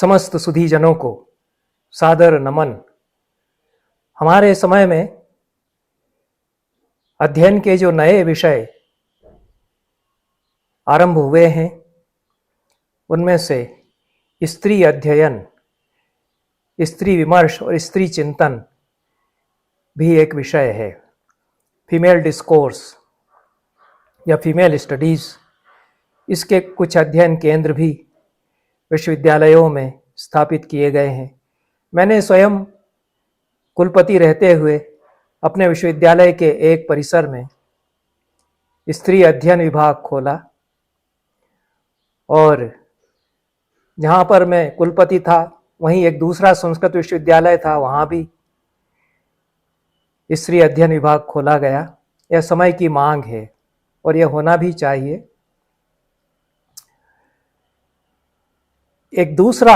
समस्त सुधीजनों को सादर नमन। हमारे समय में अध्ययन के जो नए विषय आरंभ हुए हैं उनमें से स्त्री अध्ययन, स्त्री विमर्श और स्त्री चिंतन भी एक विषय है। फीमेल डिस्कोर्स या फीमेल स्टडीज़, इसके कुछ अध्ययन केंद्र भी विश्वविद्यालयों में स्थापित किए गए हैं। मैंने स्वयं कुलपति रहते हुए अपने विश्वविद्यालय के एक परिसर में स्त्री अध्ययन विभाग खोला और जहाँ पर मैं कुलपति था वहीं एक दूसरा संस्कृत विश्वविद्यालय था, वहाँ भी स्त्री अध्ययन विभाग खोला गया। यह समय की मांग है और यह होना भी चाहिए। एक दूसरा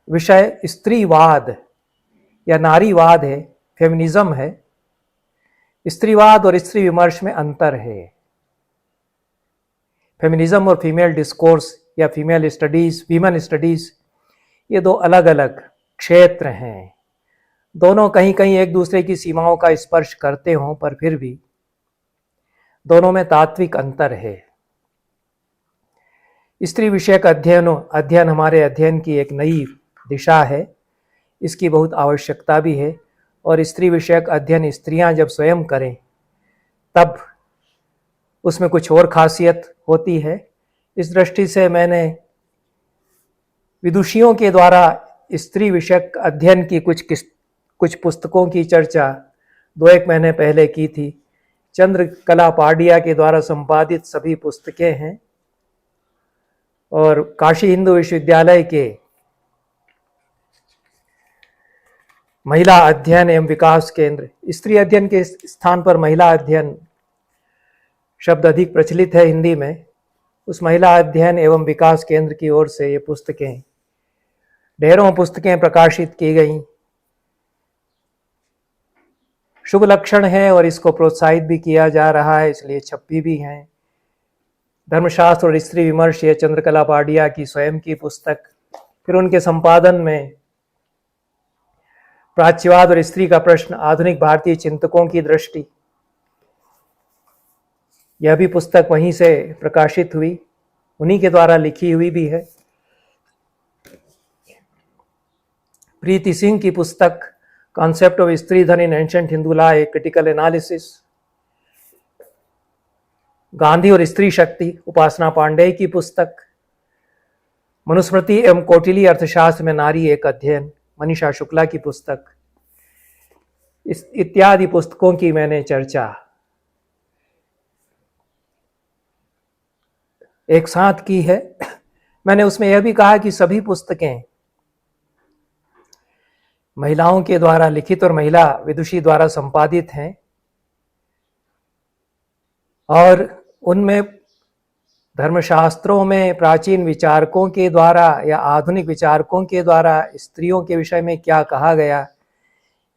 विषय स्त्रीवाद या नारीवाद है, फेमिनिज्म है। स्त्रीवाद और स्त्री विमर्श में अंतर है। फेमिनिज्म और फीमेल डिस्कोर्स या फीमेल स्टडीज़, वीमेन स्टडीज़, ये दो अलग अलग क्षेत्र हैं। दोनों कहीं कहीं एक दूसरे की सीमाओं का स्पर्श करते हों, पर फिर भी दोनों में तात्विक अंतर है। स्त्री विषयक अध्ययन हमारे अध्ययन की एक नई दिशा है, इसकी बहुत आवश्यकता भी है। और स्त्री विषयक अध्ययन स्त्रियां जब स्वयं करें तब उसमें कुछ और खासियत होती है। इस दृष्टि से मैंने विदुषियों के द्वारा स्त्री विषयक अध्ययन की कुछ पुस्तकों की चर्चा 2-1 महीने पहले की थी। चंद्रकला पाडिया के द्वारा संपादित सभी पुस्तकें हैं और काशी हिंदू विश्वविद्यालय के महिला अध्ययन एवं विकास केंद्र, स्त्री अध्ययन के स्थान पर महिला अध्ययन शब्द अधिक प्रचलित है हिंदी में, उस महिला अध्ययन एवं विकास केंद्र की ओर से ये पुस्तकें, ढेरों पुस्तकें प्रकाशित की गई। शुभ लक्षण है और इसको प्रोत्साहित भी किया जा रहा है, इसलिए छपी भी हैं। धर्मशास्त्र और स्त्री विमर्श, ये चंद्रकला पाडिया की स्वयं की पुस्तक। फिर उनके संपादन में प्राच्यवाद और स्त्री का प्रश्न, आधुनिक भारतीय चिंतकों की दृष्टि, यह भी पुस्तक वहीं से प्रकाशित हुई, उन्हीं के द्वारा लिखी हुई भी है। प्रीति सिंह की पुस्तक कॉन्सेप्ट ऑफ स्त्री धन इन ancient Hindu law, a critical analysis. Gandhi और स्त्री शक्ति, उपासना पांडेय की पुस्तक। मनुस्मृति एवं कौटिल्य अर्थशास्त्र में नारी एक अध्ययन, मनीषा शुक्ला की पुस्तक। इत्यादि पुस्तकों की मैंने चर्चा एक साथ की है। मैंने उसमें यह भी कहा कि सभी पुस्तकें महिलाओं के द्वारा लिखित और महिला विदुषी द्वारा संपादित हैं और उनमें धर्मशास्त्रों में प्राचीन विचारकों के द्वारा या आधुनिक विचारकों के द्वारा स्त्रियों के विषय में क्या कहा गया,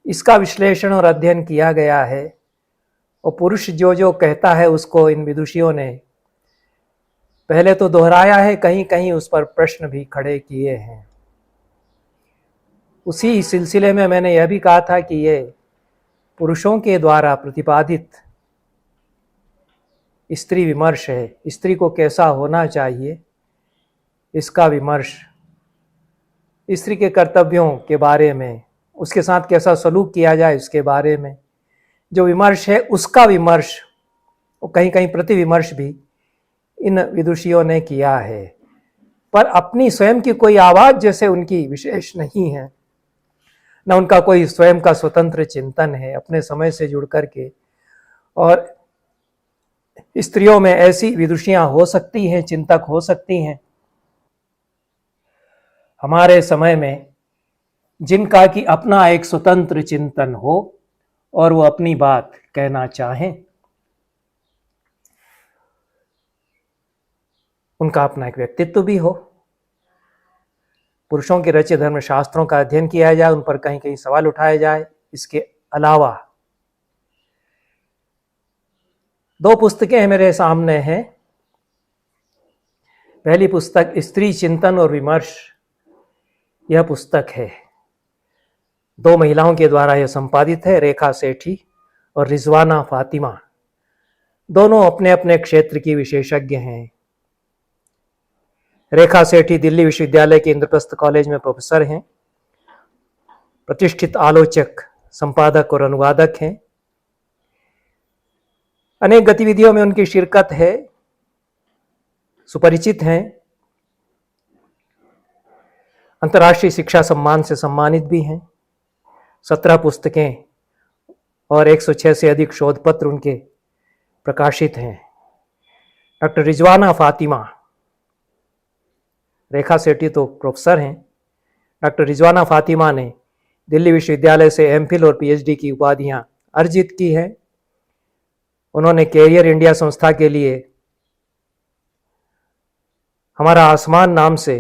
इसका विश्लेषण और अध्ययन किया गया है। और पुरुष जो जो कहता है उसको इन विदुषियों ने पहले तो दोहराया है, कहीं कहीं उस पर प्रश्न भी खड़े किए हैं। उसी सिलसिले में मैंने यह भी कहा था कि ये पुरुषों के द्वारा प्रतिपादित स्त्री विमर्श है। स्त्री को कैसा होना चाहिए, इसका विमर्श, स्त्री के कर्तव्यों के बारे में, उसके साथ कैसा सलूक किया जाए उसके बारे में जो विमर्श है, उसका विमर्श और कहीं कहीं प्रतिविमर्श भी इन विदुषियों ने किया है। पर अपनी स्वयं की कोई आवाज़ जैसे उनकी विशेष नहीं है, न उनका कोई स्वयं का स्वतंत्र चिंतन है अपने समय से जुड़ करके। और स्त्रियों में ऐसी विदुषियां हो सकती हैं, चिंतक हो सकती हैं हमारे समय में, जिनका कि अपना एक स्वतंत्र चिंतन हो और वो अपनी बात कहना चाहें, उनका अपना एक व्यक्तित्व भी हो। पुरुषों के रचे धर्मशास्त्रों का अध्ययन किया जाए, उन पर कहीं कहीं सवाल उठाया जाए। इसके अलावा 2 पुस्तकें मेरे सामने हैं। पहली पुस्तक स्त्री चिंतन और विमर्श, यह पुस्तक है, दो महिलाओं के द्वारा यह संपादित है, रेखा सेठी और रिजवाना फातिमा। दोनों अपने अपने क्षेत्र की विशेषज्ञ हैं। रेखा सेठी दिल्ली विश्वविद्यालय के इंद्रप्रस्थ कॉलेज में प्रोफेसर हैं, प्रतिष्ठित आलोचक, संपादक और अनुवादक हैं। अनेक गतिविधियों में उनकी शिरकत है, सुपरिचित हैं, अंतर्राष्ट्रीय शिक्षा सम्मान से सम्मानित भी हैं। 17 पुस्तकें और 106 से अधिक शोध पत्र उनके प्रकाशित हैं। डॉक्टर रिजवाना फातिमा, रेखा सेठी तो प्रोफेसर हैं, डॉक्टर रिजवाना फातिमा ने दिल्ली विश्वविद्यालय से एमफिल और पीएचडी की उपाधियां अर्जित की हैं। उन्होंने कैरियर इंडिया संस्था के लिए हमारा आसमान नाम से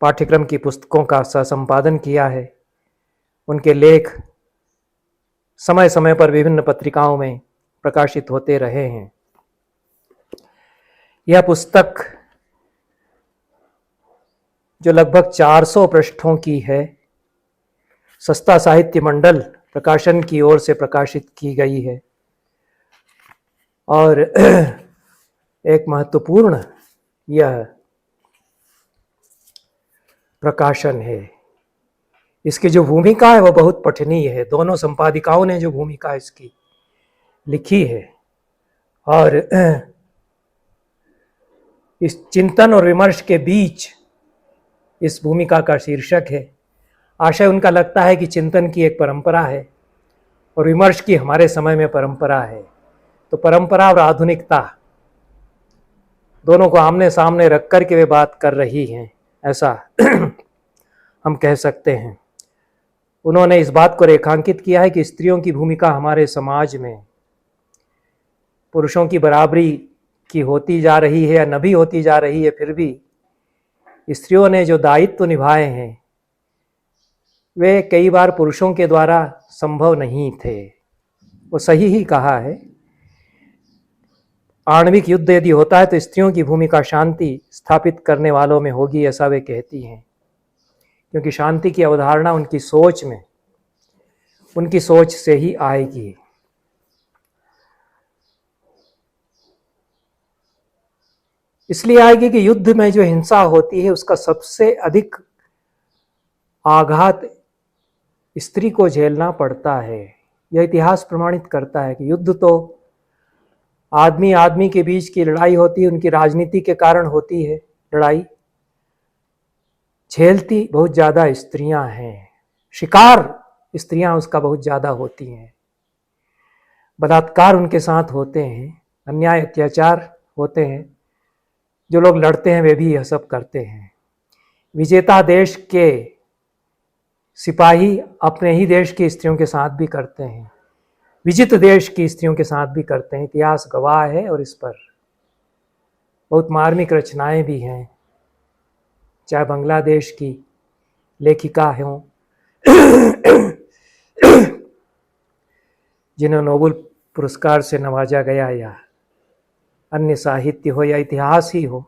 पाठ्यक्रम की पुस्तकों का सहसंपादन किया है। उनके लेख समय समय पर विभिन्न पत्रिकाओं में प्रकाशित होते रहे हैं। यह पुस्तक जो लगभग 400 पृष्ठों की है, सस्ता साहित्य मंडल प्रकाशन की ओर से प्रकाशित की गई है और एक महत्वपूर्ण यह प्रकाशन है। इसकी जो भूमिका है वह बहुत पठनीय है। दोनों संपादिकाओं ने जो भूमिका इसकी लिखी है और इस चिंतन और विमर्श के बीच इस भूमिका का शीर्षक है। आशय उनका लगता है कि चिंतन की एक परंपरा है और विमर्श की हमारे समय में परंपरा है। तो परंपरा और आधुनिकता दोनों को आमने सामने रख कर के वे बात कर रही हैं, ऐसा हम कह सकते हैं। उन्होंने इस बात को रेखांकित किया है कि स्त्रियों की भूमिका हमारे समाज में पुरुषों की बराबरी की होती जा रही है या न भी होती जा रही है, फिर भी स्त्रियों ने जो दायित्व निभाए हैं वे कई बार पुरुषों के द्वारा संभव नहीं थे। वो सही ही कहा है। आणविक युद्ध यदि होता है तो स्त्रियों की भूमिका शांति स्थापित करने वालों में होगी, ऐसा वे कहती हैं, क्योंकि शांति की अवधारणा उनकी सोच से ही आएगी। इसलिए आएगी कि युद्ध में जो हिंसा होती है उसका सबसे अधिक आघात स्त्री को झेलना पड़ता है। यह इतिहास प्रमाणित करता है कि युद्ध तो आदमी आदमी के बीच की लड़ाई होती है, उनकी राजनीति के कारण होती है लड़ाई, झेलती बहुत ज़्यादा स्त्रियां हैं, शिकार स्त्रियां उसका बहुत ज़्यादा होती हैं, बलात्कार उनके साथ होते हैं, अन्याय अत्याचार होते हैं। जो लोग लड़ते हैं वे भी यह सब करते हैं। विजेता देश के सिपाही अपने ही देश की स्त्रियों के साथ भी करते हैं, विजित देश की स्त्रियों के साथ भी करते हैं। इतिहास गवाह है और इस पर बहुत मार्मिक रचनाएं भी हैं, चाहे बांग्लादेश की लेखिका हों जिन्हें नोबेल पुरस्कार से नवाजा गया, या अन्य साहित्य हो या इतिहास ही हो,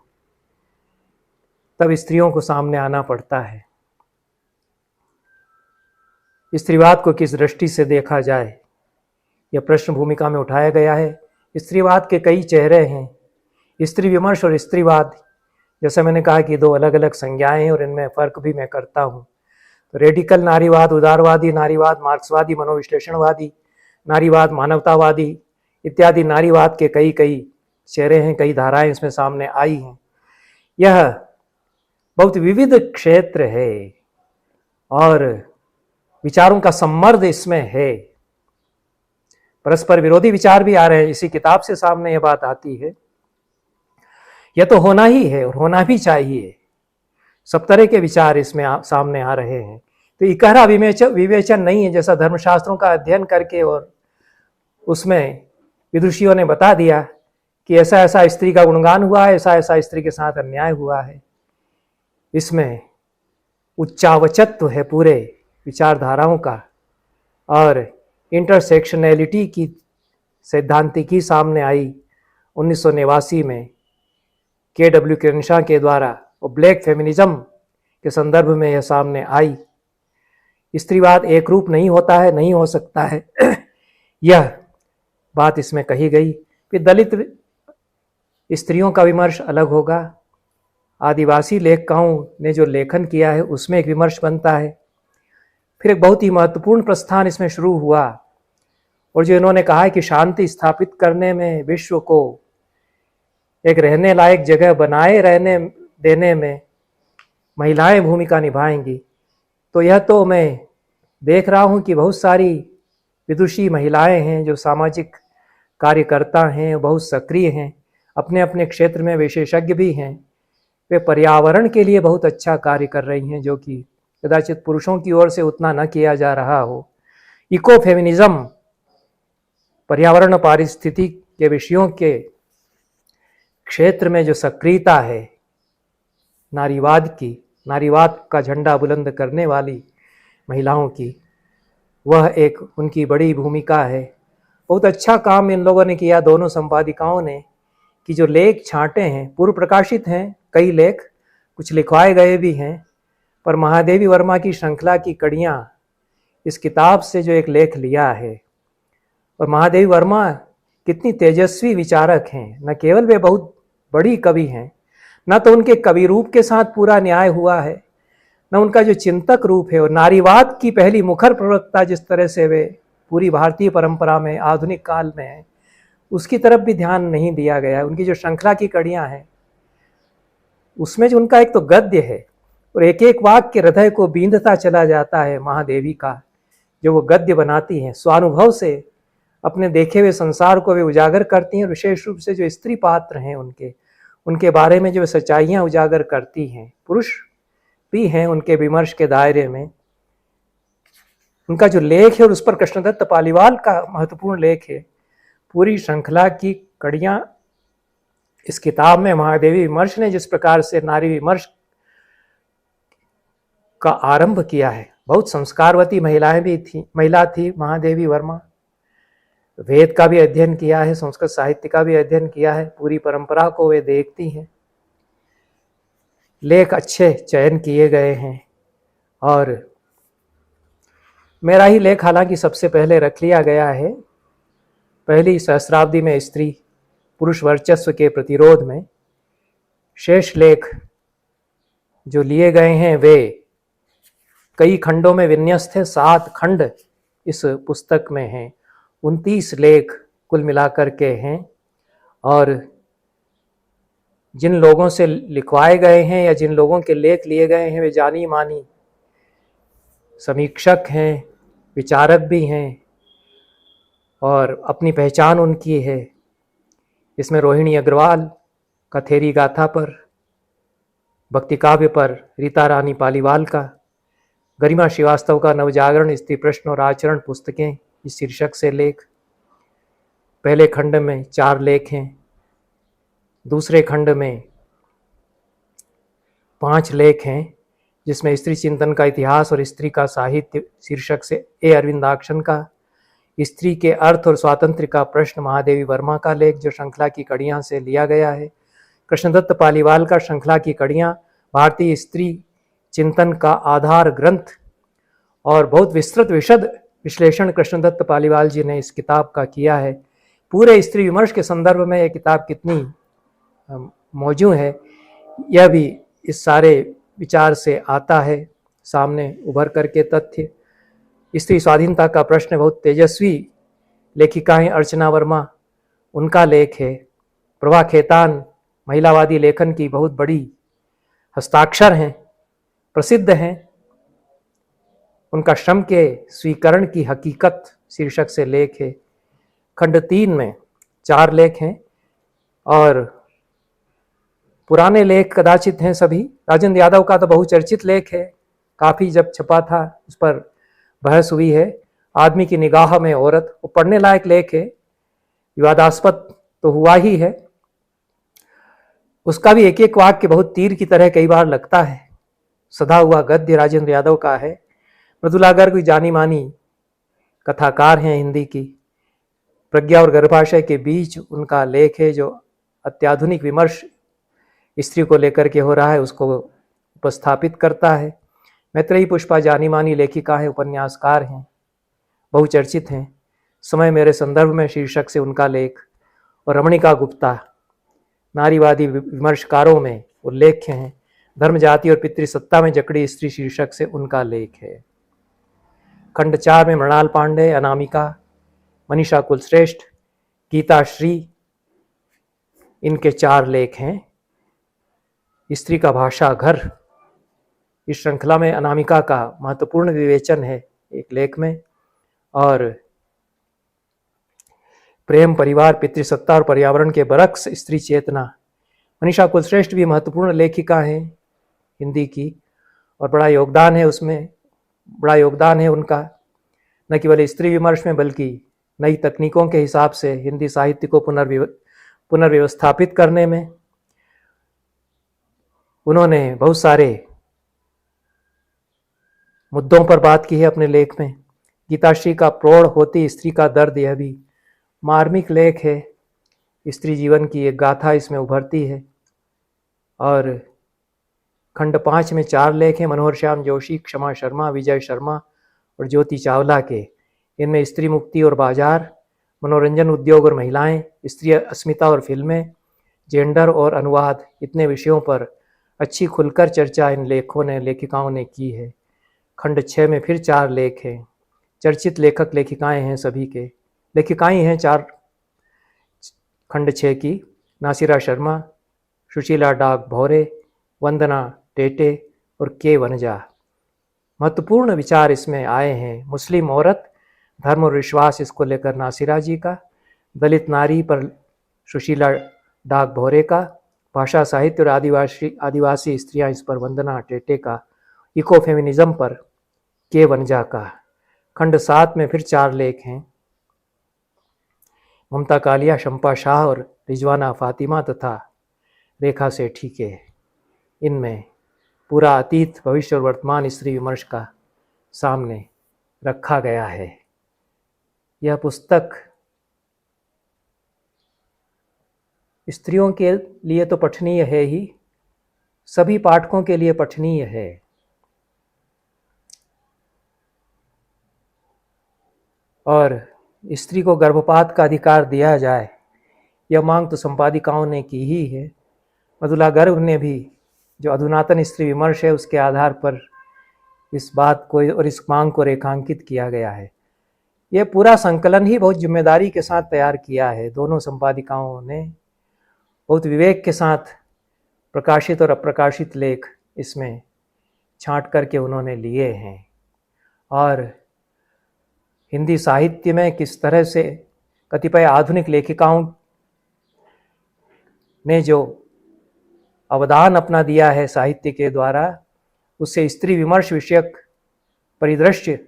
तब स्त्रियों को सामने आना पड़ता है। स्त्रीवाद को किस दृष्टि से देखा जाए, यह प्रश्न भूमिका में उठाया गया है। स्त्रीवाद के कई चेहरे हैं। स्त्री विमर्श और स्त्रीवाद, जैसे मैंने कहा कि दो अलग अलग संज्ञाएं हैं और इनमें फ़र्क भी मैं करता हूँ। तो रेडिकल नारीवाद, उदारवादी नारीवाद, मार्क्सवादी मनोविश्लेषणवादी नारीवाद, मानवतावादी इत्यादि नारीवाद के कई कई चेहरे हैं, कई धाराएं इसमें सामने आई हैं। यह बहुत विविध क्षेत्र है और विचारों का सम्मर्द इसमें है। परस्पर विरोधी विचार भी आ रहे हैं। इसी किताब से सामने यह बात आती है। यह तो होना ही है और होना भी चाहिए। सब तरह के विचार इसमें सामने आ रहे हैं। तो इकहरा विवेचन नहीं है, जैसा धर्मशास्त्रों का अध्ययन करके और उसमें विदुषियों ने बता दिया कि ऐसा ऐसा स्त्री का गुणगान हुआ है, ऐसा ऐसा स्त्री के साथ अन्याय हुआ है। इसमें उच्चावचत्व है पूरे विचारधाराओं का और इंटरसेक्शनैलिटी की सैद्धांतिकी सामने आई 1989 में के.डब्ल्यू. केरनशाह के द्वारा। और ब्लैक फेमिनिज्म के संदर्भ में यह सामने आई। स्त्रीवाद एक रूप नहीं होता है, नहीं हो सकता है, यह बात इसमें कही गई। फिर दलित स्त्रियों का विमर्श अलग होगा। आदिवासी लेखकों ने जो लेखन किया है उसमें एक विमर्श बनता है। फिर एक बहुत ही महत्वपूर्ण प्रस्थान इसमें शुरू हुआ, और जो इन्होंने कहा है कि शांति स्थापित करने में, विश्व को एक रहने लायक जगह बनाए रहने देने में महिलाएं भूमिका निभाएंगी। तो यह तो मैं देख रहा हूं कि बहुत सारी विदुषी महिलाएं हैं जो सामाजिक कार्यकर्ता हैं, बहुत सक्रिय हैं, अपने अपने क्षेत्र में विशेषज्ञ भी हैं। वे पर्यावरण के लिए बहुत अच्छा कार्य कर रही हैं, जो कि कदाचित पुरुषों की ओर से उतना न किया जा रहा हो। इको फेमिनिज्म, पर्यावरण पारिस्थिति के विषयों के क्षेत्र में जो सक्रियता है नारीवाद की, नारीवाद का झंडा बुलंद करने वाली महिलाओं की, वह एक उनकी बड़ी भूमिका है। बहुत अच्छा काम इन लोगों ने किया, दोनों संपादिकाओं ने, कि जो लेख छांटे हैं, पूर्व प्रकाशित हैं कई लेख, कुछ लिखवाए गए भी हैं, पर महादेवी वर्मा की श्रृंखला की कड़ियाँ, इस किताब से जो एक लेख लिया है। और महादेवी वर्मा कितनी तेजस्वी विचारक हैं, न केवल वे बहुत बड़ी कवि हैं, न तो उनके कवि रूप के साथ पूरा न्याय हुआ है, न उनका जो चिंतक रूप है, और नारीवाद की पहली मुखर प्रवक्ता जिस तरह से वे पूरी भारतीय परंपरा में आधुनिक काल में है, उसकी तरफ भी ध्यान नहीं दिया गया। उनकी जो श्रृंखला की कड़ियाँ हैं उसमें जो उनका एक तो गद्य है, और एक एक वाक्य हृदय को बींधता चला जाता है। महादेवी का जो वो गद्य बनाती हैं, स्वानुभव से अपने देखे हुए संसार को वे उजागर करती हैं। विशेष रूप से जो स्त्री पात्र हैं उनके बारे में जो सच्चाइयाँ उजागर करती हैं। पुरुष भी हैं उनके विमर्श के दायरे में। उनका जो लेख है, और उस पर कृष्णदत्त पालीवाल का महत्वपूर्ण लेख है। पूरी श्रृंखला की कड़ियाँ इस किताब में महादेवी विमर्श ने जिस प्रकार से नारी विमर्श का आरंभ किया है। बहुत संस्कारवती महिला थी महादेवी वर्मा। वेद का भी अध्ययन किया है, संस्कृत साहित्य का भी अध्ययन किया है, पूरी परंपरा को वे देखती हैं। लेख अच्छे चयन किए गए हैं, और मेरा ही लेख हालांकि सबसे पहले रख लिया गया है। पहली सहस्राब्दी में स्त्री पुरुष वर्चस्व के प्रतिरोध में शेष लेख जो लिए गए हैं वे कई खंडों में विन्यस्त है। 7 खंड इस पुस्तक में हैं, 29 लेख कुल मिलाकर के हैं। और जिन लोगों से लिखवाए गए हैं या जिन लोगों के लेख लिए गए हैं वे जानी मानी समीक्षक हैं, विचारक भी हैं, और अपनी पहचान उनकी है। इसमें रोहिणी अग्रवाल का थेरी गाथा पर, भक्ति काव्य पर रीता रानी पालीवाल का, गरिमा श्रीवास्तव का नवजागरण स्त्री प्रश्न और आचरण पुस्तकें इस शीर्षक से लेख। पहले खंड में 4 लेख हैं, दूसरे खंड में 5 लेख हैं, जिसमें स्त्री चिंतन का इतिहास और स्त्री का साहित्य शीर्षक से ए अरविंदाक्षन का, स्त्री के अर्थ और स्वातंत्र्य का प्रश्न महादेवी वर्मा का लेख जो श्रृंखला की कड़ियाँ से लिया गया है, कृष्णदत्त पालीवाल का श्रृंखला की कड़ियाँ, भारतीय स्त्री चिंतन का आधार ग्रंथ, और बहुत विस्तृत विशद विश्लेषण कृष्णदत्त पालीवाल जी ने इस किताब का किया है। पूरे स्त्री विमर्श के संदर्भ में यह किताब कितनी मौजूद है, यह भी इस सारे विचार से आता है सामने उभर करके तथ्य। स्त्री स्वाधीनता का प्रश्न बहुत तेजस्वी लेखिकाएं अर्चना वर्मा, उनका लेख है। प्रभा खेतान महिलावादी लेखन की बहुत बड़ी हस्ताक्षर हैं, प्रसिद्ध हैं। उनका श्रम के स्वीकरण की हकीकत शीर्षक से लेख है। खंड 3 में 4 लेख हैं, और पुराने लेख कदाचित हैं सभी। राजेंद्र यादव का तो बहुचर्चित लेख है, काफ़ी जब छपा था उस पर बहस हुई है। आदमी की निगाह में औरत, वो पढ़ने लायक लेख है, विवादास्पद तो हुआ ही है। उसका भी एक एक वाक्य बहुत तीर की तरह कई बार लगता है। सधा हुआ गद्य राजेंद्र यादव का है। मृदुला गर्ग कोई जानी मानी कथाकार हैं हिंदी की। प्रज्ञा और गर्भाशय के बीच उनका लेख है, जो अत्याधुनिक विमर्श स्त्री को लेकर के हो रहा है उसको उपस्थापित करता है। मैत्रेयी पुष्पा जानी मानी लेखिका है, उपन्यासकार हैं, बहुचर्चित हैं। समय मेरे संदर्भ में शीर्षक से उनका लेख और रमणिका गुप्ता नारीवादी विमर्शकारों में उल्लेख्य हैं। धर्म जाति और पितृसत्ता में जकड़ी स्त्री शीर्षक से उनका लेख है। खंड 4 में मृणाल पांडे, अनामिका, मनीषा कुलश्रेष्ठ, गीता श्री, इनके 4 लेख हैं। स्त्री का भाषा घर, इस श्रृंखला में अनामिका का महत्वपूर्ण विवेचन है एक लेख में, और प्रेम, परिवार, पितृसत्ता और पर्यावरण के बरक्स स्त्री चेतना। मनीषा कुलश्रेष्ठ भी महत्वपूर्ण लेखिका हैं हिंदी की, और बड़ा योगदान है उसमें, बड़ा योगदान है उनका न केवल स्त्री विमर्श में बल्कि नई तकनीकों के हिसाब से हिंदी साहित्य को पुनर्व्यवस्थापित करने में। उन्होंने बहुत सारे मुद्दों पर बात की है अपने लेख में। गीताश्री का प्रौढ़ होती स्त्री का दर्द, यह भी मार्मिक लेख है। स्त्री जीवन की एक गाथा इसमें उभरती है। और खंड 5 में 4 लेख हैं मनोहर श्याम जोशी, क्षमा शर्मा, विजय शर्मा और ज्योति चावला के। इनमें स्त्री मुक्ति और बाजार, मनोरंजन उद्योग और महिलाएं, स्त्री अस्मिता और फिल्में, जेंडर और अनुवाद, इतने विषयों पर अच्छी खुलकर चर्चा इन लेखिकाओं ने की है। खंड 6 में फिर 4 लेख हैं। चर्चित लेखक लेखिकाएं हैं, सभी के लेखिकाएं हैं 4 खंड 6 की, नासिरा शर्मा, सुशीला डाग भौरे, वंदना टेटे और के वनजा। महत्वपूर्ण विचार इसमें आए हैं। मुस्लिम औरत, धर्म और विश्वास, इसको लेकर नासिरा जी का, दलित नारी पर सुशीला डाग भौरे का, भाषा साहित्य और आदिवासी स्त्रियां, इस पर वंदना टेटे का, इको फेमिनिज्म पर के वनजा का। खंड 7 में फिर 4 लेख हैं। ममता कालिया, शंपा शाह और रिजवाना फातिमा तथा रेखा सेठी के। इनमें पूरा अतीत, भविष्य और वर्तमान स्त्री विमर्श का सामने रखा गया है। यह पुस्तक स्त्रियों के लिए तो पठनीय है ही, सभी पाठकों के लिए पठनीय है। और स्त्री को गर्भपात का अधिकार दिया जाए, यह मांग तो संपादिकाओं ने की ही है। मधुला गर्ग ने भी, जो अधुनातन स्त्री विमर्श है, उसके आधार पर इस बात को और इस मांग को रेखांकित किया गया है। यह पूरा संकलन ही बहुत जिम्मेदारी के साथ तैयार किया है। दोनों संपादिकाओं ने बहुत विवेक के साथ प्रकाशित और अप्रकाशित लेख इसमें छांट करके उन्होंने लिए हैं। और हिंदी साहित्य में किस तरह से कतिपय आधुनिक लेखिकाओं ने जो अवदान अपना दिया है साहित्य के द्वारा, उससे स्त्री विमर्श विषयक परिदृश्य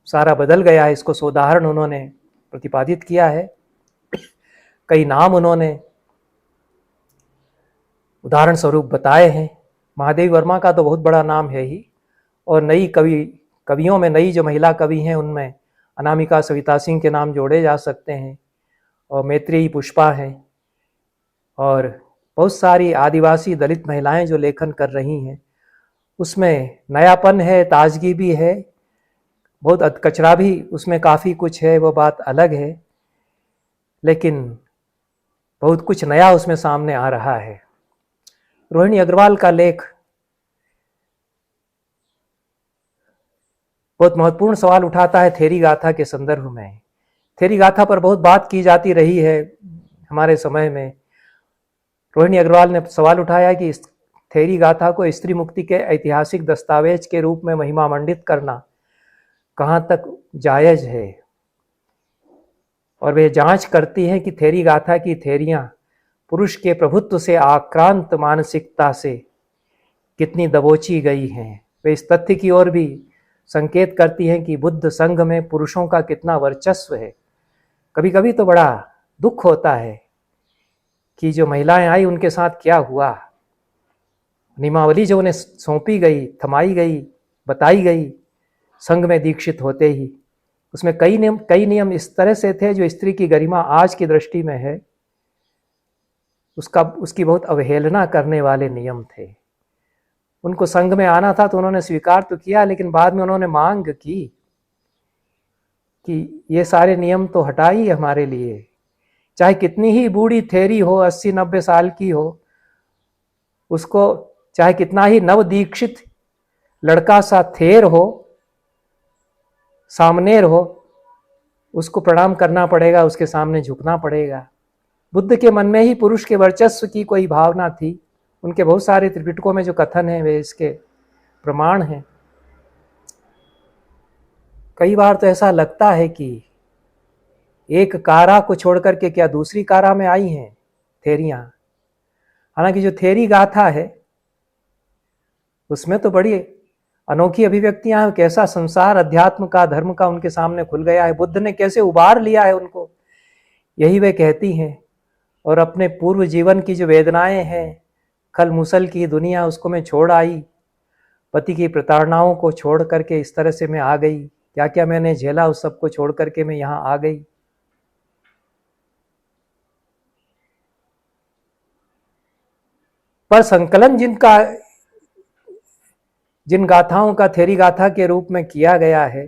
सारा बदल गया है। इसको सोदाहरण उन्होंने प्रतिपादित किया है। कई नाम उन्होंने उदाहरण स्वरूप बताए हैं। महादेवी वर्मा का तो बहुत बड़ा नाम है ही, और नई कवियों में नई जो महिला कवि हैं उनमें अनामिका, सविता सिंह के नाम जोड़े जा सकते हैं, और मैत्रेयी पुष्पा हैं, और बहुत सारी आदिवासी दलित महिलाएं जो लेखन कर रही हैं। उसमें नयापन है, ताजगी भी है, बहुत अधकचरा भी उसमें काफ़ी कुछ है, वो बात अलग है, लेकिन बहुत कुछ नया उसमें सामने आ रहा है। रोहिणी अग्रवाल का लेख बहुत महत्वपूर्ण सवाल उठाता है थेरी गाथा के संदर्भ में। थेरी गाथा पर बहुत बात की जाती रही है हमारे समय में। रोहिणी अग्रवाल ने सवाल उठाया कि इस थेरी गाथा को स्त्री मुक्ति के ऐतिहासिक दस्तावेज के रूप में महिमा मंडित करना कहाँ तक जायज है, और वे जांच करती हैं कि थेरी गाथा की थेरियां पुरुष के प्रभुत्व से आक्रांत मानसिकता से कितनी दबोची गई हैं। वे इस तथ्य की ओर भी संकेत करती हैं कि बुद्ध संघ में पुरुषों का कितना वर्चस्व है। कभी कभी तो बड़ा दुख होता है कि जो महिलाएं आई उनके साथ क्या हुआ। नियमावली जो उन्हें सौंपी गई, थमाई गई, बताई गई संघ में दीक्षित होते ही, उसमें कई नियम इस तरह से थे जो स्त्री की गरिमा आज की दृष्टि में है उसकी बहुत अवहेलना करने वाले नियम थे। उनको संघ में आना था तो उन्होंने स्वीकार तो किया, लेकिन बाद में उन्होंने मांग की कि ये सारे नियम तो हटाइए हमारे लिए, चाहे कितनी ही बूढ़ी थेरी हो, 80-90 साल की हो, उसको चाहे कितना ही नवदीक्षित लड़का सा थेर हो, सामनेर हो, उसको प्रणाम करना पड़ेगा, उसके सामने झुकना पड़ेगा। बुद्ध के मन में ही पुरुष के वर्चस्व की कोई भावना थी। उनके बहुत सारे त्रिपिटकों में जो कथन है वे इसके प्रमाण हैं। कई बार तो ऐसा लगता है कि एक कारा को छोड़कर के क्या दूसरी कारा में आई हैं थेरियां। हालांकि जो थेरी गाथा है उसमें तो बड़ी अनोखी अभिव्यक्तियां हैं। कैसा संसार अध्यात्म का, धर्म का उनके सामने खुल गया है, बुद्ध ने कैसे उबार लिया है उनको, यही वे कहती हैं। और अपने पूर्व जीवन की जो वेदनाएं हैं, खल मुसल की दुनिया, उसको मैं छोड़ आई, पति की प्रताड़नाओं को छोड़ करके इस तरह से मैं आ गई, क्या क्या मैंने झेला, उस सबको छोड़ करके मैं यहाँ आ गई। पर संकलन जिन गाथाओं का थेरी गाथा के रूप में किया गया है,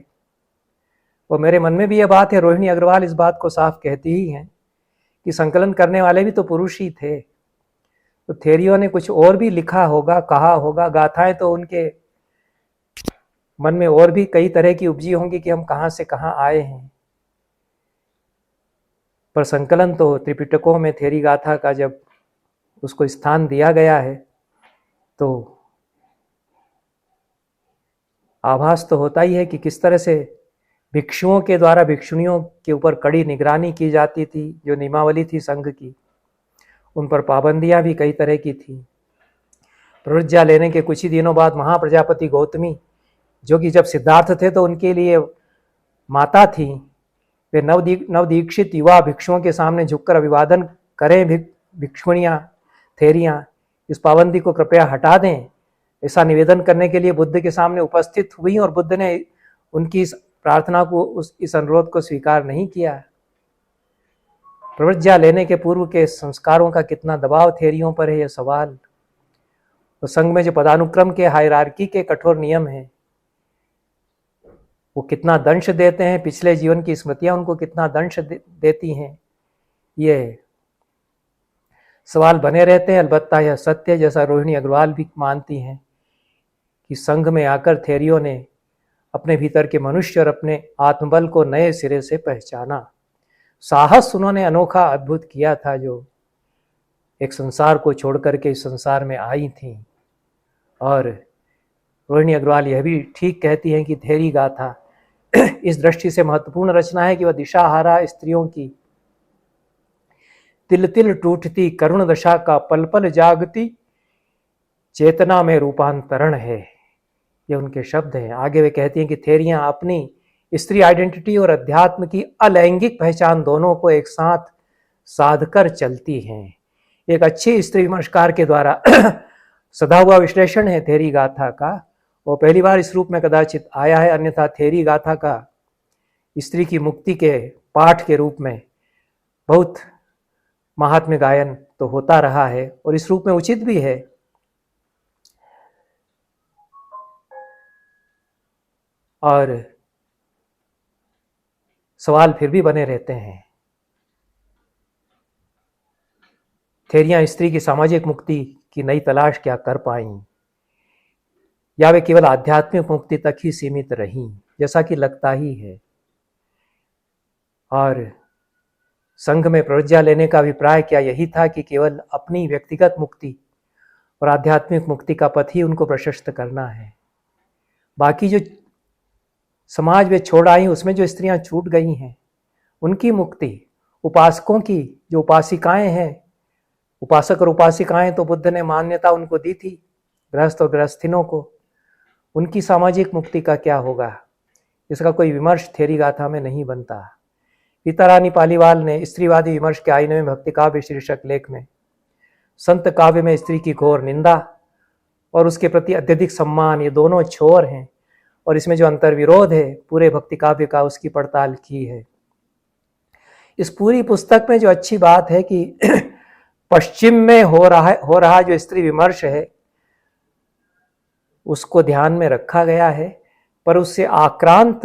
वो मेरे मन में भी यह बात है, रोहिणी अग्रवाल इस बात को साफ कहती ही हैं कि संकलन करने वाले भी तो पुरुष ही थे। तो थेरियों ने कुछ और भी लिखा होगा, कहा होगा, गाथाएं तो उनके मन में और भी कई तरह की उपजी होंगी कि हम कहाँ से कहाँ आए हैं। पर संकलन तो त्रिपिटकों में थेरी गाथा का जब उसको स्थान दिया गया है तो आभास तो होता ही है कि किस तरह से भिक्षुओं के द्वारा भिक्षुणियों के ऊपर कड़ी निगरानी की जाती थी। जो नियमावली थी संघ की, उन पर पाबंदियां भी कई तरह की थी। प्रवृत्तियां लेने के कुछ ही दिनों बाद महाप्रजापति गौतमी, जो कि जब सिद्धार्थ थे तो उनके लिए माता थी, वे नवदीक्षित युवा भिक्षुओं के सामने झुककर अभिवादन करें, भिक्षुणियाँ थेरियाँ इस पाबंदी को कृपया हटा दें, ऐसा निवेदन करने के लिए बुद्ध के सामने उपस्थित हुई। और बुद्ध ने उनकी इस प्रार्थना को, इस अनुरोध को स्वीकार नहीं किया। प्रवृत्तियां लेने के पूर्व के संस्कारों का कितना दबाव थेरियों पर है, यह सवाल। तो संघ में जो पदानुक्रम के हायरार्की के कठोर नियम हैं, वो कितना दंश देते हैं, पिछले जीवन की स्मृतियां उनको कितना दंश देती हैं, ये सवाल बने रहते हैं। अलबत्ता यह सत्य, जैसा रोहिणी अग्रवाल भी मानती हैं, कि संघ में आकर थेरियों ने अपने भीतर के मनुष्य और अपने आत्मबल को नए सिरे से पहचाना। साहस उन्होंने अनोखा अद्भुत किया था, जो एक संसार को छोड़ करके इस संसार में आई थी। और रोहिणी अग्रवाल यह भी ठीक कहती हैं कि थेरी गाथा इस दृष्टि से महत्वपूर्ण रचना है कि वह दिशाहारा स्त्रियों की तिल तिल टूटती करुण दशा का पल पल जागती चेतना में रूपांतरण है। ये उनके शब्द हैं। आगे वे कहती हैं कि थेरियां अपनी स्त्री आइडेंटिटी और अध्यात्म की अलैंगिक पहचान दोनों को एक साथ साधकर चलती हैं। एक अच्छी स्त्री विमर्शकार के द्वारा सदा हुआ विश्लेषण है थेरी गाथा का, वो पहली बार इस रूप में कदाचित आया है। अन्यथा थेरी गाथा का स्त्री की मुक्ति के पाठ के रूप में बहुत महात्म्य गायन तो होता रहा है और इस रूप में उचित भी है। और सवाल फिर भी बने रहते हैं, थेरियां स्त्री की सामाजिक मुक्ति की नई तलाश क्या कर पाईं, या वे केवल आध्यात्मिक मुक्ति तक ही सीमित रहीं, जैसा कि लगता ही है। और संघ में प्रज्ञा लेने का अभिप्राय क्या यही था कि केवल अपनी व्यक्तिगत मुक्ति और आध्यात्मिक मुक्ति का पथ ही उनको प्रशस्त करना है। बाकी जो समाज वे छोड़ आई, उसमें जो स्त्रियां छूट गई हैं, उनकी मुक्ति, उपासकों की जो उपासिकाएं हैं, उपासक और उपासिकाएं तो बुद्ध ने मान्यता उनको दी थी, गृहस्थ और गृहस्थिनों को, उनकी सामाजिक मुक्ति का क्या होगा, इसका कोई विमर्श थेरी गाथा में नहीं बनता। पीतारानी पालीवाल ने स्त्रीवादी विमर्श के आईने में भक्ति काव्य शीर्षक लेख में संत काव्य में स्त्री की घोर निंदा और उसके प्रति अत्यधिक सम्मान, ये दोनों छोर हैं और इसमें जो अंतर्विरोध है पूरे भक्ति काव्य का, उसकी पड़ताल की है। इस पूरी पुस्तक में जो अच्छी बात है कि पश्चिम में हो रहा जो स्त्री विमर्श है, उसको ध्यान में रखा गया है, पर उससे आक्रांत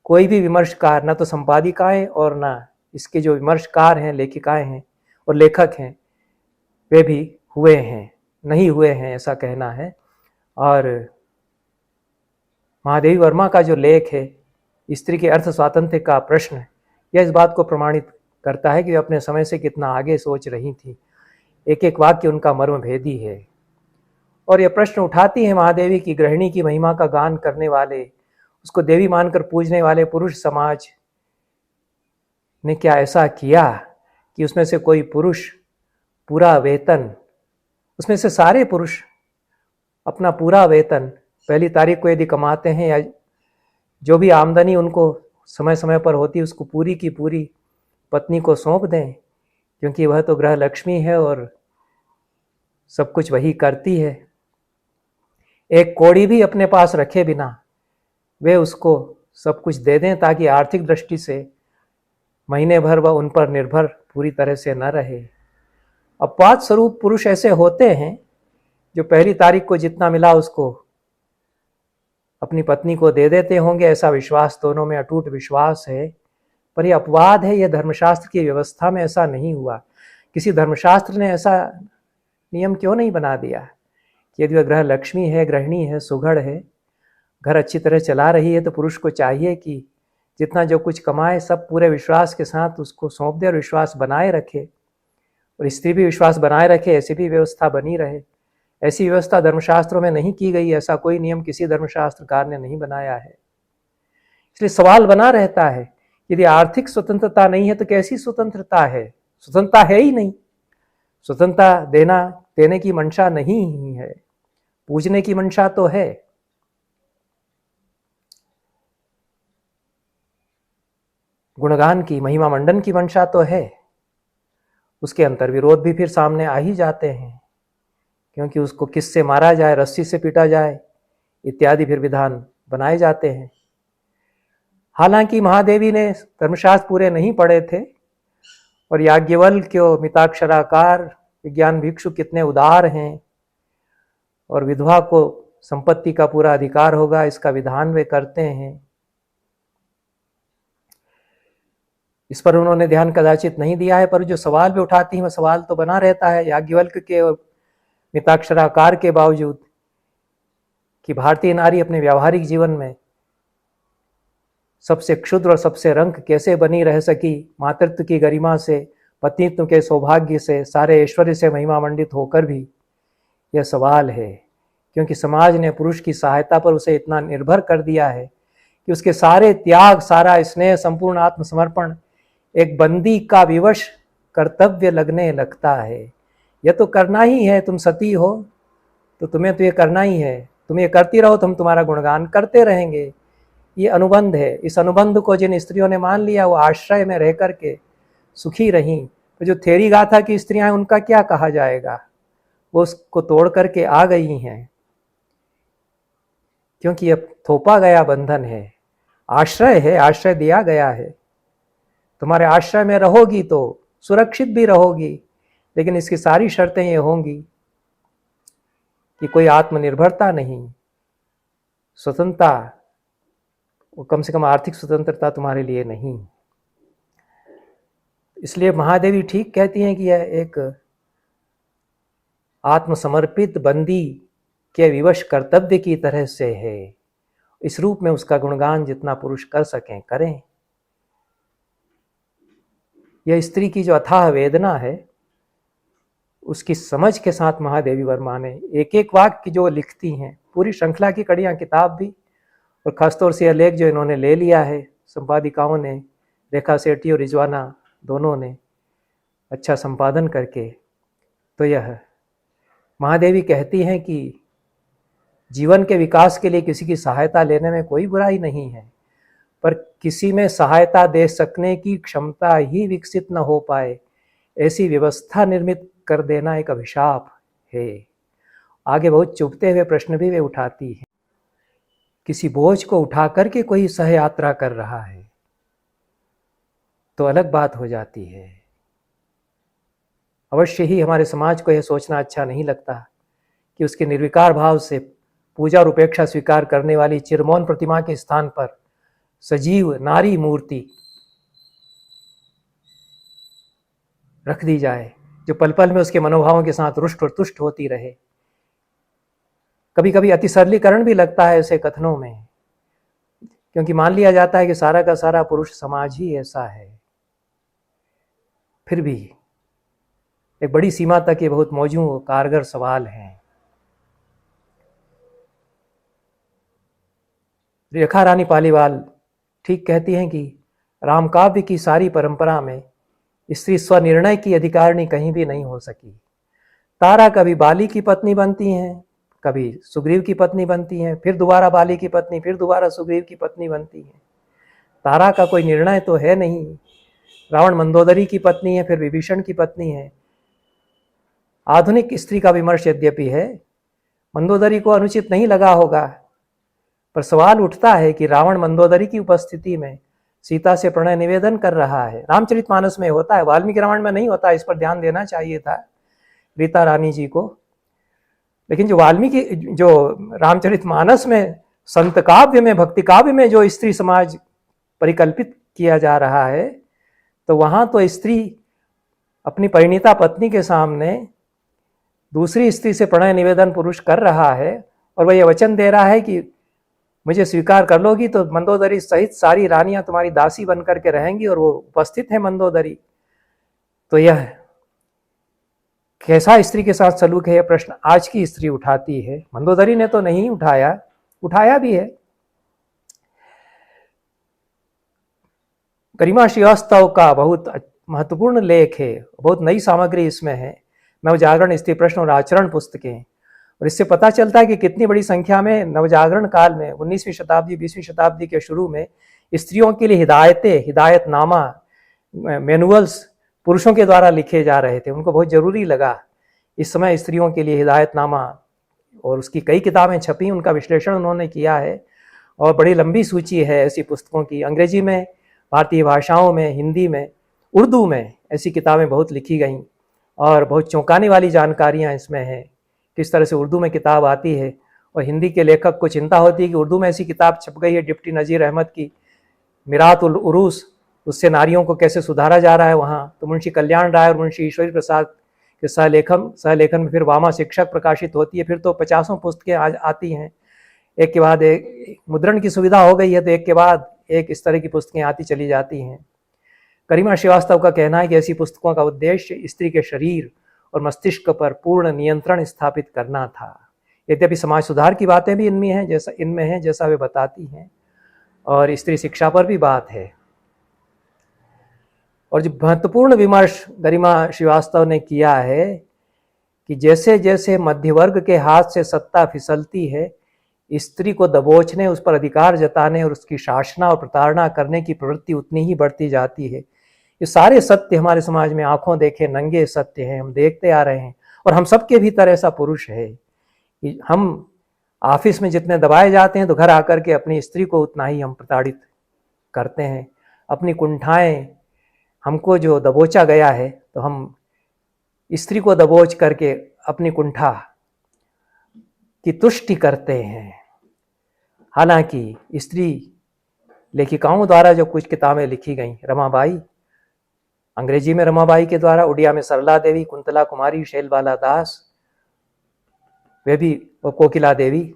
कोई भी विमर्शकार, न तो संपादिकाएं और न इसके जो विमर्शकार हैं, लेखिकाएं हैं और लेखक हैं, वे भी हुए हैं, नहीं हुए हैं ऐसा कहना है। और महादेवी वर्मा का जो लेख है स्त्री के अर्थ स्वातंत्र्य का प्रश्न, यह इस बात को प्रमाणित करता है कि वे अपने समय से कितना आगे सोच रही थी। एक एक वाक्य उनका मर्म भेदी है। और यह प्रश्न उठाती है महादेवी की गृहिणी की महिमा का गान करने वाले, उसको देवी मानकर पूजने वाले पुरुष समाज ने क्या ऐसा किया कि उसमें से कोई पुरुष पूरा वेतन, उसमें से सारे पुरुष अपना पूरा वेतन पहली तारीख को यदि कमाते हैं या जो भी आमदनी उनको समय समय पर होती है उसको पूरी की पूरी पत्नी को सौंप दें, क्योंकि वह तो गृह लक्ष्मी है और सब कुछ वही करती है। एक कौड़ी भी अपने पास रखे बिना वे उसको सब कुछ दे दें, ताकि आर्थिक दृष्टि से महीने भर वह उन पर निर्भर पूरी तरह से न रहे। अपवाद स्वरूप पुरुष ऐसे होते हैं जो पहली तारीख को जितना मिला उसको अपनी पत्नी को दे देते होंगे, ऐसा विश्वास दोनों में अटूट विश्वास है। पर यह अपवाद है, यह धर्मशास्त्र की व्यवस्था में ऐसा नहीं हुआ। किसी धर्मशास्त्र ने ऐसा नियम क्यों नहीं बना दिया कि यदि वह गृह लक्ष्मी है, गृहिणी है, सुघड़ है, घर अच्छी तरह चला रही है, तो पुरुष को चाहिए कि जितना जो कुछ कमाए सब पूरे विश्वास के साथ उसको सौंप दे और विश्वास बनाए रखे, और स्त्री भी विश्वास बनाए रखे, ऐसी भी व्यवस्था बनी रहे। ऐसी व्यवस्था धर्मशास्त्रों में नहीं की गई, ऐसा कोई नियम किसी धर्मशास्त्रकार ने नहीं बनाया है। इसलिए सवाल बना रहता है, यदि आर्थिक स्वतंत्रता नहीं है तो कैसी स्वतंत्रता है? स्वतंत्रता है ही नहीं। स्वतंत्रता देने की मंशा नहीं ही है, पूजने की मंशा तो है। गुणगान की, महिमा मंडन की मंशा तो है। उसके अंतर्विरोध भी फिर सामने आ ही जाते हैं, क्योंकि उसको किससे मारा जाए, रस्सी से पीटा जाए इत्यादि फिर विधान बनाए जाते हैं। हालांकि महादेवी ने धर्मशास्त्र पूरे नहीं पढ़े थे, और याज्ञवल्क्य मिताक्षराकार विज्ञान भिक्षु कितने उदार हैं, और विधवा को संपत्ति का पूरा अधिकार होगा इसका विधान वे करते हैं। इस पर उन्होंने ध्यान कदाचित नहीं दिया है, पर जो सवाल भी उठाती हैं वह सवाल तो बना रहता है याज्ञवल्क्य के और मिताक्षराकार के बावजूद, कि भारतीय नारी अपने व्यावहारिक जीवन में सबसे क्षुद्र और सबसे रंक कैसे बनी रह सकी, मातृत्व की गरिमा से, पत्नीत्व के सौभाग्य से, सारे ऐश्वर्य से महिमा मंडित होकर भी, यह सवाल है। क्योंकि समाज ने पुरुष की सहायता पर उसे इतना निर्भर कर दिया है कि उसके सारे त्याग, सारा स्नेह, संपूर्ण आत्मसमर्पण एक बंदी का विवश कर्तव्य लगने लगता है। यह तो करना ही है, तुम सती हो तो तुम्हें तो ये करना ही है, तुम ये करती रहो तो हम तुम्हारा गुणगान करते रहेंगे। ये अनुबंध है। इस अनुबंध को जिन स्त्रियों ने मान लिया वो आश्रय में रह करके सुखी रहीं। तो जो थेरी गाथा की स्त्रियां हैं उनका क्या कहा जाएगा, वो उसको तोड़ करके आ गई हैं, क्योंकि यह थोपा गया बंधन है, आश्रय है, आश्रय दिया गया है। तुम्हारे आश्रय में रहोगी तो सुरक्षित भी रहोगी, लेकिन इसकी सारी शर्तें ये होंगी कि कोई आत्मनिर्भरता नहीं, स्वतंत्रता, वो कम से कम आर्थिक स्वतंत्रता तुम्हारे लिए नहीं। इसलिए महादेवी ठीक कहती हैं कि यह एक आत्मसमर्पित बंदी के विवश कर्तव्य की तरह से है। इस रूप में उसका गुणगान जितना पुरुष कर सकें करें। यह स्त्री की जो अथाह वेदना है उसकी समझ के साथ महादेवी वर्मा ने एक एक वाक्य जो लिखती हैं, पूरी श्रृंखला की कड़ियाँ, किताब भी, और खासतौर से यह लेख जो इन्होंने ले लिया है, संपादिकाओं ने, रेखा सेठी और रिजवाना दोनों ने अच्छा संपादन करके, तो यह महादेवी कहती हैं कि जीवन के विकास के लिए किसी की सहायता लेने में कोई बुराई नहीं है, पर किसी में सहायता दे सकने की क्षमता ही विकसित न हो पाए ऐसी व्यवस्था निर्मित कर देना एक अभिशाप है। आगे बहुत चुभते हुए प्रश्न भी वे उठाती हैं। किसी बोझ को उठा करके कोई सहयात्रा कर रहा है तो अलग बात हो जाती है। अवश्य ही हमारे समाज को यह सोचना अच्छा नहीं लगता कि उसके निर्विकार भाव से पूजा और उपेक्षा स्वीकार करने वाली चिरमौन प्रतिमा के स्थान पर सजीव नारी मूर्ति रख दी जाए, जो पल पल में उसके मनोभावों के साथ रुष्ट और तुष्ट होती रहे। कभी कभी अति सरलीकरण भी लगता है ऐसे कथनों में, क्योंकि मान लिया जाता है कि सारा का सारा पुरुष समाज ही ऐसा है। फिर भी एक बड़ी सीमा तक ये बहुत मौजूद कारगर सवाल हैं। रेखा रानी पालीवाल ठीक कहती हैं कि रामकाव्य की सारी परंपरा में स्त्री स्वनिर्णय की अधिकारिणी कहीं भी नहीं हो सकी। तारा कभी बाली की पत्नी बनती हैं, कभी सुग्रीव की पत्नी बनती हैं, फिर दोबारा बाली की पत्नी, फिर दोबारा सुग्रीव की पत्नी बनती हैं। तारा का कोई निर्णय तो है नहीं। रावण मंदोदरी की पत्नी है, फिर विभीषण की पत्नी है। आधुनिक स्त्री का विमर्श यद्यपि है, मंदोदरी को अनुचित नहीं लगा होगा, पर सवाल उठता है कि रावण मंदोदरी की उपस्थिति में सीता से प्रणय निवेदन कर रहा है। रामचरितमानस में होता है, वाल्मीकि रामायण में नहीं होता। इस पर ध्यान देना चाहिए था रीता रानी जी को। लेकिन जो रामचरितमानस में, संत काव्य में, भक्ति काव्य में जो स्त्री समाज परिकल्पित किया जा रहा है, तो वहां तो स्त्री अपनी परिणीता पत्नी के सामने दूसरी स्त्री से प्रणय निवेदन पुरुष कर रहा है, और वह यह वचन दे रहा है कि मुझे स्वीकार कर लोगी तो मंदोदरी सहित सारी रानियां तुम्हारी दासी बनकर के रहेंगी, और वो उपस्थित है मंदोदरी। तो यह कैसा स्त्री के साथ सलूक है, यह प्रश्न आज की स्त्री उठाती है। मंदोदरी ने तो नहीं उठाया, उठाया भी है। गरिमा श्रीवास्तव का बहुत महत्वपूर्ण लेख है, बहुत नई सामग्री इसमें है। नवजागरण स्त्री प्रश्न और आचरण पुस्तकें, और इससे पता चलता है कि कितनी बड़ी संख्या में नवजागरण काल में 19वीं शताब्दी 20वीं शताब्दी के शुरू में स्त्रियों के लिए हिदायतनामा, मैनुअल्स पुरुषों के द्वारा लिखे जा रहे थे। उनको बहुत जरूरी लगा इस समय स्त्रियों के लिए हिदायतनामा, और उसकी कई किताबें छपी, उनका विश्लेषण उन्होंने किया है, और बड़ी लंबी सूची है ऐसी पुस्तकों की। अंग्रेजी में, भारतीय भाषाओं में, हिंदी में, उर्दू में ऐसी किताबें बहुत लिखी गईं, और बहुत चौंकाने वाली जानकारियाँ इसमें हैं। किस तरह से उर्दू में किताब आती है, और हिंदी के लेखक को चिंता होती है कि उर्दू में ऐसी किताब छप गई है डिप्टी नज़ीर अहमद की, मिरात उल उरूस, उससे नारियों को कैसे सुधारा जा रहा है वहाँ। तो मुंशी कल्याण राय और मुंशी ईश्वरी प्रसाद के सहलेखन में फिर वामा शिक्षक प्रकाशित होती है। फिर तो 50 पुस्तकें आती हैं, एक के बाद एक। मुद्रण की सुविधा हो गई है, तो एक के बाद एक इस तरह की पुस्तकें आती चली जाती हैं। गरिमा श्रीवास्तव का कहना है कि ऐसी पुस्तकों का उद्देश्य स्त्री के शरीर और मस्तिष्क पर पूर्ण नियंत्रण स्थापित करना था। यद्यपि समाज सुधार की बातें भी इनमें हैं जैसा वे बताती हैं, और स्त्री शिक्षा पर भी बात है। और जो महत्वपूर्ण विमर्श गरिमा श्रीवास्तव ने किया है कि जैसे जैसे मध्य वर्ग के हाथ से सत्ता फिसलती है, स्त्री को दबोचने, उस पर अधिकार जताने और उसकी शासना और प्रताड़ना करने की प्रवृत्ति उतनी ही बढ़ती जाती है। ये सारे सत्य हमारे समाज में आंखों देखे नंगे सत्य हैं, हम देखते आ रहे हैं। और हम सबके भीतर ऐसा पुरुष है कि हम ऑफिस में जितने दबाए जाते हैं, तो घर आकर के अपनी स्त्री को उतना ही हम प्रताड़ित करते हैं। अपनी कुंठाएं, हमको जो दबोचा गया है, तो हम स्त्री को दबोच करके अपनी कुंठा की तुष्टि करते हैं। हालांकि स्त्री लेखिकाओं द्वारा जो कुछ किताबें लिखी गई, रमाबाई, अंग्रेजी में रमाबाई के द्वारा, उड़िया में सरला देवी, कुंतला कुमारी, शैलबाला दास, वे भी, और कोकिला देवी,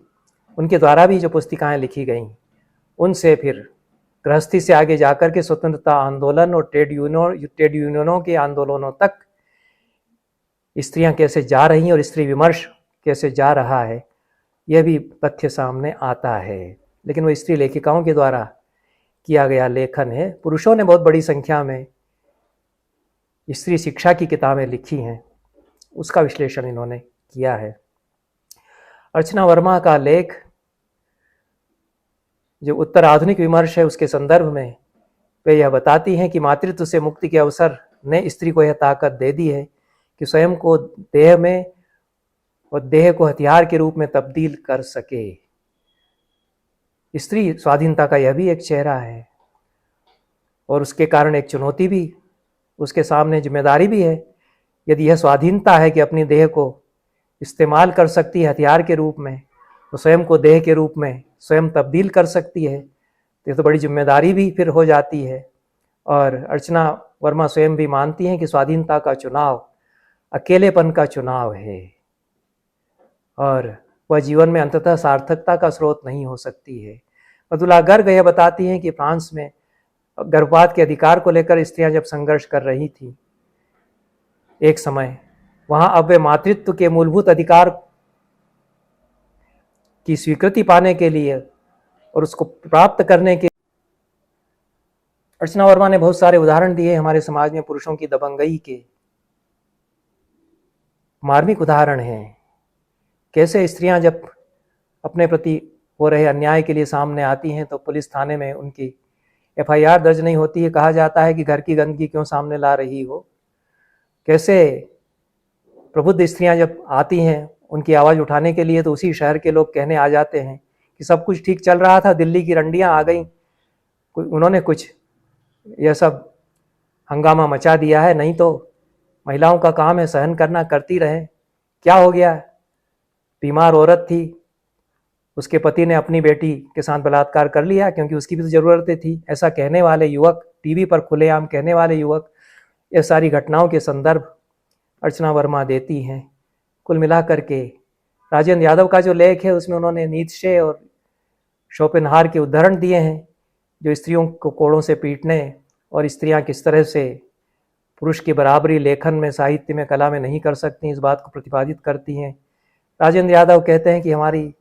उनके द्वारा भी जो पुस्तिकाएं लिखी गईं, उनसे फिर गृहस्थी से आगे जाकर के स्वतंत्रता आंदोलन और ट्रेड यूनियनों के आंदोलनों तक स्त्रियां कैसे जा रही हैं और स्त्री विमर्श कैसे जा रहा है, यह भी तथ्य सामने आता है। लेकिन वो स्त्री लेखिकाओं के द्वारा किया गया लेखन है। पुरुषों ने बहुत बड़ी संख्या में स्त्री शिक्षा की किताबें लिखी हैं, उसका विश्लेषण इन्होंने किया है। अर्चना वर्मा का लेख जो उत्तर आधुनिक विमर्श है, उसके संदर्भ में वे यह बताती हैं कि मातृत्व से मुक्ति के अवसर ने स्त्री को यह ताकत दे दी है कि स्वयं को देह में और देह को हथियार के रूप में तब्दील कर सके। स्त्री स्वाधीनता का यह भी एक चेहरा है, और उसके कारण एक चुनौती भी उसके सामने, जिम्मेदारी भी है। यदि यह स्वाधीनता है कि अपनी देह को इस्तेमाल कर सकती है हथियार के रूप में, वो स्वयं को देह के रूप में स्वयं तब्दील कर सकती है, तो ये तो बड़ी जिम्मेदारी भी फिर हो जाती है। और अर्चना वर्मा स्वयं भी मानती हैं कि स्वाधीनता का चुनाव अकेलेपन का चुनाव है और वह जीवन में अंततः सार्थकता का स्रोत नहीं हो सकती है। मृदुला गर्ग यह बताती हैं कि फ्रांस में गर्भपात के अधिकार को लेकर स्त्रियां जब संघर्ष कर रही थी एक समय, वहां अब वे मातृत्व के मूलभूत अधिकार की स्वीकृति पाने के लिए और उसको प्राप्त करने के अर्चना वर्मा ने बहुत सारे उदाहरण दिए हमारे समाज में पुरुषों की दबंगई के। मार्मिक उदाहरण हैं कैसे स्त्रियां जब अपने प्रति हो रहे अन्याय के लिए सामने आती हैं तो पुलिस थाने में उनकी FIR दर्ज नहीं होती है, कहा जाता है कि घर की गंदगी क्यों सामने ला रही हो। कैसे प्रबुद्ध स्त्रियां जब आती हैं उनकी आवाज़ उठाने के लिए तो उसी शहर के लोग कहने आ जाते हैं कि सब कुछ ठीक चल रहा था, दिल्ली की रंडियां आ गई, उन्होंने कुछ यह सब हंगामा मचा दिया है, नहीं तो महिलाओं का काम है सहन करना, करती रहें, क्या हो गया। बीमार औरत थी, उसके पति ने अपनी बेटी के साथ बलात्कार कर लिया क्योंकि उसकी भी तो ज़रूरतें थी, ऐसा कहने वाले युवक, टीवी पर खुलेआम कहने वाले युवक, ये सारी घटनाओं के संदर्भ अर्चना वर्मा देती हैं। कुल मिलाकर के राजेंद्र यादव का जो लेख है उसमें उन्होंने नीत्शे और शोपेनहार के उदाहरण दिए हैं जो स्त्रियों को कोड़ों से पीटने और स्त्रियां किस तरह से पुरुष की बराबरी लेखन में, साहित्य में, कला में नहीं कर सकती, इस बात को प्रतिपादित करती हैं। राजेंद्र यादव कहते हैं कि हमारी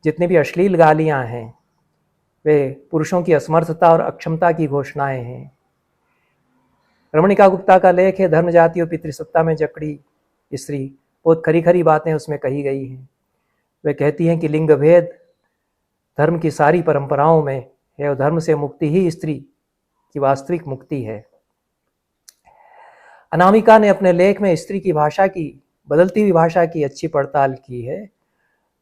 जितनी भी अश्लील गालियां हैं वे पुरुषों की असमर्थता और अक्षमता की घोषणाएं हैं। रमणिका गुप्ता का लेख है धर्म जाति और पितृसत्ता में जकड़ी स्त्री, बहुत खरी खरी बातें उसमें कही गई हैं। वे कहती हैं कि लिंग भेद धर्म की सारी परंपराओं में है और धर्म से मुक्ति ही स्त्री की वास्तविक मुक्ति है। अनामिका ने अपने लेख में स्त्री की भाषा की, बदलती हुई भाषा की अच्छी पड़ताल की है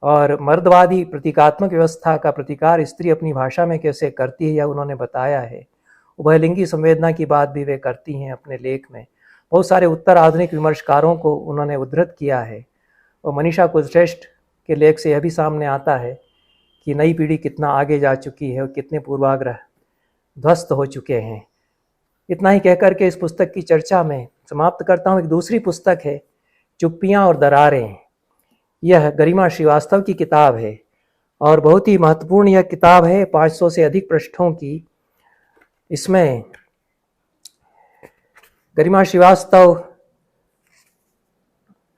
और मर्दवादी प्रतीकात्मक व्यवस्था का प्रतिकार स्त्री अपनी भाषा में कैसे करती है यह उन्होंने बताया है। उभयलिंगी संवेदना की बात भी वे करती हैं अपने लेख में। बहुत सारे उत्तर आधुनिक विमर्शकारों को उन्होंने उद्धृत किया है और मनीषा कुलश्रेष्ठ के लेख से यह भी सामने आता है कि नई पीढ़ी कितना आगे जा चुकी है और कितने पूर्वाग्रह ध्वस्त हो चुके हैं। इतना ही कहकर के इस पुस्तक की चर्चा में समाप्त करता हूँ। एक दूसरी पुस्तक है चुप्पियाँ और दरारें। यह गरिमा श्रीवास्तव की किताब है और बहुत ही महत्वपूर्ण यह किताब है, 500 से अधिक पृष्ठों की। इसमें गरिमा श्रीवास्तव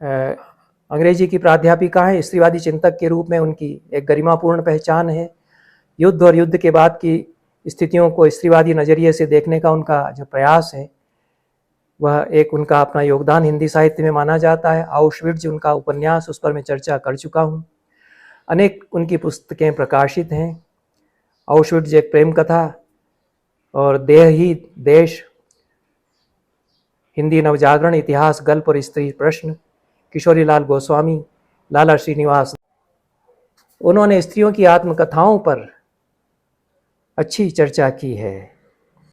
अंग्रेजी की प्राध्यापिका है। स्त्रीवादी चिंतक के रूप में उनकी एक गरिमापूर्ण पहचान है। युद्ध और युद्ध के बाद की स्थितियों को स्त्रीवादी नज़रिए से देखने का उनका जो प्रयास है वह एक उनका अपना योगदान हिंदी साहित्य में माना जाता है। आउशविट्ज़ उनका उपन्यास, उस पर मैं चर्चा कर चुका हूँ। अनेक उनकी पुस्तकें प्रकाशित हैं। आउशविट्ज़ एक प्रेम कथा और देह ही देश, हिंदी नवजागरण, इतिहास, गल्प और स्त्री प्रश्न, किशोरी लाल गोस्वामी, लाला श्रीनिवास, उन्होंने स्त्रियों की आत्मकथाओं पर अच्छी चर्चा की है।